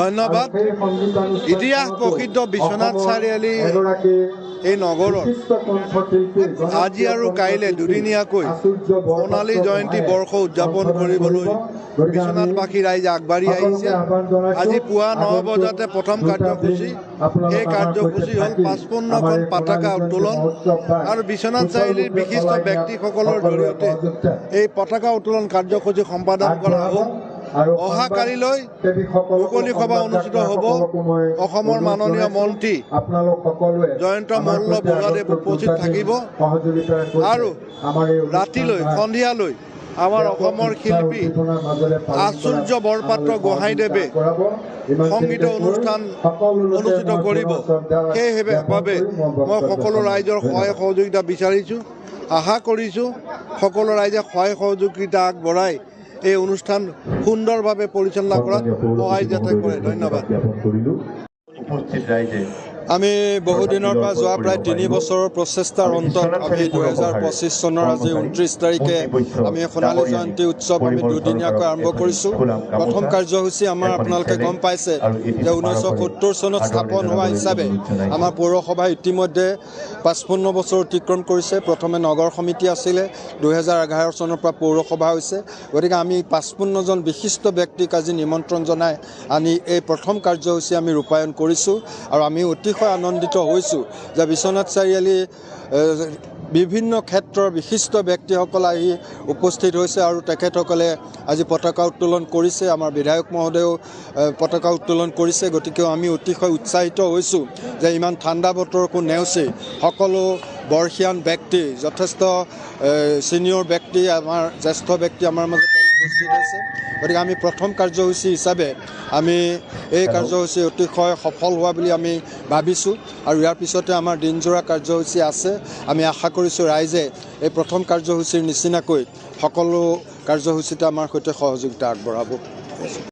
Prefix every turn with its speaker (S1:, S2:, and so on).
S1: ধন্যবাদ। ইতিহাস প্ৰসিদ্ধ বিশ্বনাথ চাৰিআলি এই নগৰত আজি আৰু কাইলৈ দুদিনীয়াকৈ সোণালী জয়ন্তী বৰ্ষ উদযাপন কৰিবলৈ বিশ্বনাথবাসী ৰাইজ আগবাঢ়ি আহিছে। আজি পুৱা 9 বজাতে প্ৰথম কাৰ্যসূচী। এই কাৰ্যসূচী হ'ল 55খন পতাকা উত্তোলন আৰু বিশ্বনাথ চাৰিআলিৰ বিশিষ্ট ব্যক্তিসকলৰ জৰিয়তে এই পতাকা উত্তোলন কাৰ্যসূচী সম্পাদন কৰা হ'ল। অহা কালিলৈ মুকলি সভা অনুষ্ঠিত হ'ব। অসমৰ মাননীয় মন্ত্ৰী জয়ন্ত মল্ল বৰুৱাদেৱ উপস্থিত থাকিব আৰু ৰাতিলৈ সন্ধিয়ালৈ আমাৰ অসমৰ শিল্পী আচুৰ্য বৰপাত্ৰ গোহাঁইদেৱে সংগীত অনুষ্ঠান অনুষ্ঠিত কৰিব। সেইবাবে মই সকলো ৰাইজৰ সহায় সহযোগিতা বিচাৰিছোঁ। আশা কৰিছোঁ সকলো ৰাইজে সহায় সহযোগিতা আগবঢ়াই এই অনুষ্ঠান সুন্দৰভাৱে পৰিচালনা কৰাত সহায় যাতে কৰে। ধন্যবাদ। আমি বহুদিনৰ পৰা যোৱা প্ৰায় 3 বছৰৰ প্ৰচেষ্টাৰ অন্তত আমি 2025 চনৰ আজি 29 তাৰিখে আমি সোণালী জয়ন্তী উৎসৱ আমি দুদিনীয়াকৈ আৰম্ভ কৰিছোঁ। প্ৰথম কাৰ্যসূচী আমাৰ আপোনালোকে গম পাইছে যে 1970 চনত স্থাপন হোৱা হিচাপে আমাৰ পৌৰসভাই ইতিমধ্যে 55 বছৰ অতিক্ৰম কৰিছে। প্ৰথমে নগৰ সমিতি আছিলে, 2011 চনৰ পৰা পৌৰসভা হৈছে। গতিকে আমি 55জন বিশিষ্ট ব্যক্তিক আজি নিমন্ত্ৰণ জনাই আনি এই প্ৰথম কাৰ্যসূচী আমি ৰূপায়ণ কৰিছোঁ আৰু আমি অতিশয় আনন্দিত হৈছোঁ যে বিশ্বনাথ চাৰিআলি বিভিন্ন ক্ষেত্ৰৰ বিশিষ্ট ব্যক্তিসকল আহি উপস্থিত হৈছে আৰু তেখেতসকলে আজি পতাকা উত্তোলন কৰিছে। আমাৰ বিধায়ক মহোদয়েও পতাকা উত্তোলন কৰিছে। গতিকে আমি অতিশয় উৎসাহিত হৈছোঁ যে ইমান ঠাণ্ডা বতৰকো নেওচি সকলো বৰ্ষীয়ান ব্যক্তি, যথেষ্ট ছিনিয়ৰ ব্যক্তি, আমাৰ জ্যেষ্ঠ ব্যক্তি আমাৰ মাজত উপস্থিত হৈছে। গতিকে আমি প্ৰথম কাৰ্যসূচী হিচাপে আমি এই কাৰ্যসূচী অতিশয় সফল হোৱা বুলি আমি ভাবিছোঁ আৰু ইয়াৰ পিছতে আমাৰ দিনজোৰা কাৰ্যসূচী আছে। আমি আশা কৰিছোঁ ৰাইজে এই প্ৰথম কাৰ্যসূচীৰ নিচিনাকৈ সকলো কাৰ্যসূচীতে আমাৰ সৈতে সহযোগিতা আগবঢ়াব।